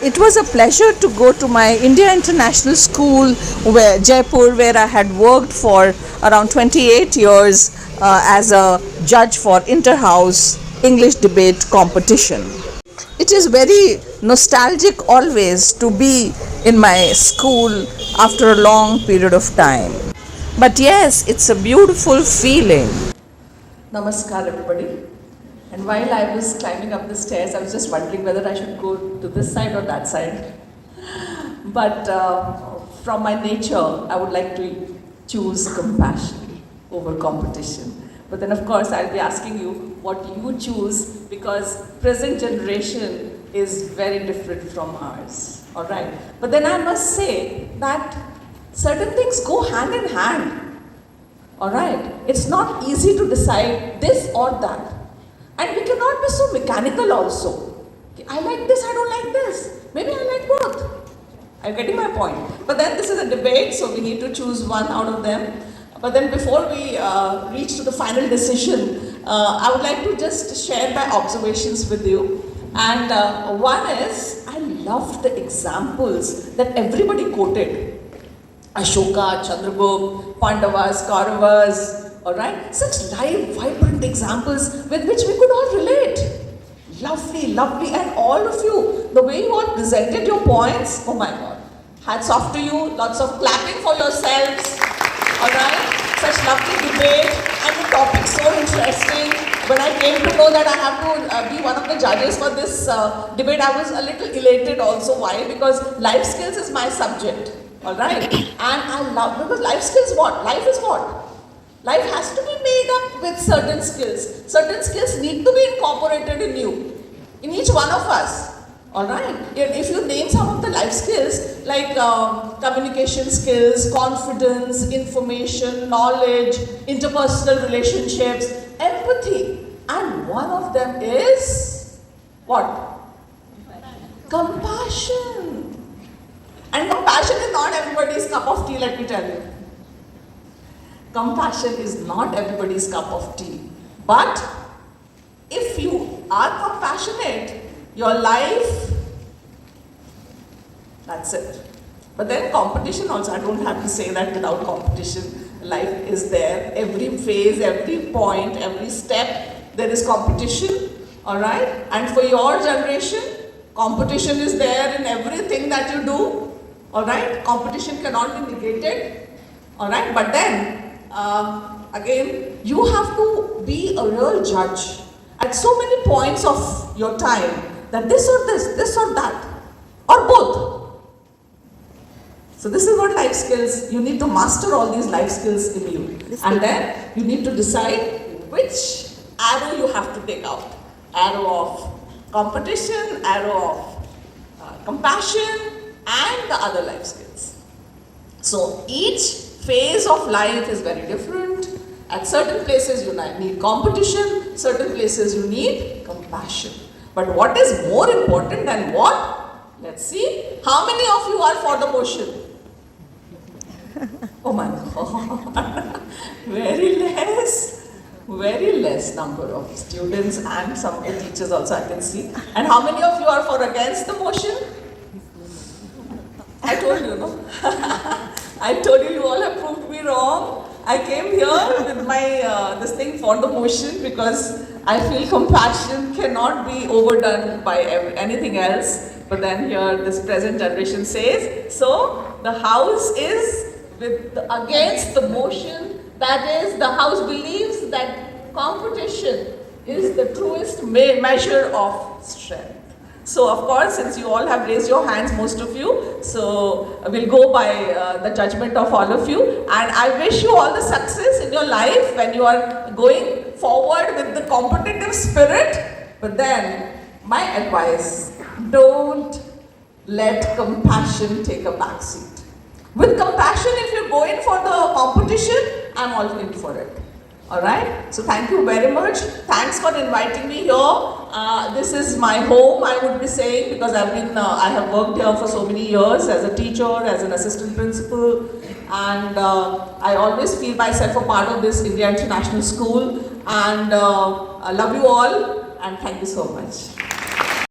It was a pleasure to go to my India International School, Jaipur, where I had worked for around 28 years as a judge for inter-house English debate competition. It is very nostalgic always to be in my school after a long period of time. But yes, it's a beautiful feeling. Namaskar, everybody. And while I was climbing up the stairs, I was just wondering whether I should go to this side or that side. But from my nature, I would like to choose compassion over competition. But then, of course, I'll be asking you what you choose, because present generation is very different from ours. All right. But then I must say that certain things go hand in hand. All right. It's not easy to decide this or that. And we cannot be so mechanical also. I like this, I don't like this. Maybe I like both. I'm getting my point. But then this is a debate, so we need to choose one out of them. But then before we reach to the final decision, I would like to just share my observations with you. And one is, I loved the examples that everybody quoted. Ashoka, Chandragupta, Pandavas, Kauravas, alright? Such live, vibrant examples with which we could all relate. Lovely, lovely, and all of you, the way you all presented your points, oh my God. Hats off to you, lots of clapping for yourselves, alright? Such lovely debate, and the topic so interesting. When I came to know that I have to be one of the judges for this debate, I was a little elated also. Why? Because life skills is my subject, alright? And I love, because life skills what? Life is what? Life has to be made up with certain skills. Certain skills need to be incorporated in you, in each one of us. Alright? If you name some of the life skills like communication skills, confidence, information, knowledge, interpersonal relationships, empathy, and one of them is what? Compassion. And compassion is not everybody's cup of tea, let me tell you. Compassion is not everybody's cup of tea. But if you are compassionate, your life, that's it. But then competition also, I don't have to say that without competition, life is there. Every phase, every point, every step, there is competition, alright? And for your generation, competition is there in everything that you do, alright? Competition cannot be negated, alright? But then, again, you have to be a real judge at so many points of your time, that this or that, or both. So this is what life skills, you need to master all these life skills in you. And then you need to decide which arrow you have to take out. Arrow of competition, arrow of compassion, and the other life skills. So each phase of life is very different. At certain places you need competition, certain places you need compassion. But what is more important than what? Let's see. How many of you are for the motion? Oh my God. Very less number of students and some teachers also I can see. And how many of you are for against the motion? I told you, no? I told you, you all have proved me wrong. I came here with my this thing for the motion because I feel compassion cannot be overdone by anything else. But then here this present generation says, so the house is against the motion. That is, the house believes that competition is the truest measure of strength. So of course, since you all have raised your hands, most of you, so we'll go by the judgment of all of you. And I wish you all the success in your life when you are going forward with the competitive spirit. But then, my advice, don't let compassion take a backseat. With compassion, if you go in for the competition, I'm all in for it. Alright, so thank you very much. Thanks for inviting me here. This is my home, I would be saying, because I have worked here for so many years as a teacher, as an assistant principal, and I always feel myself a part of this India International School. And I love you all, and thank you so much.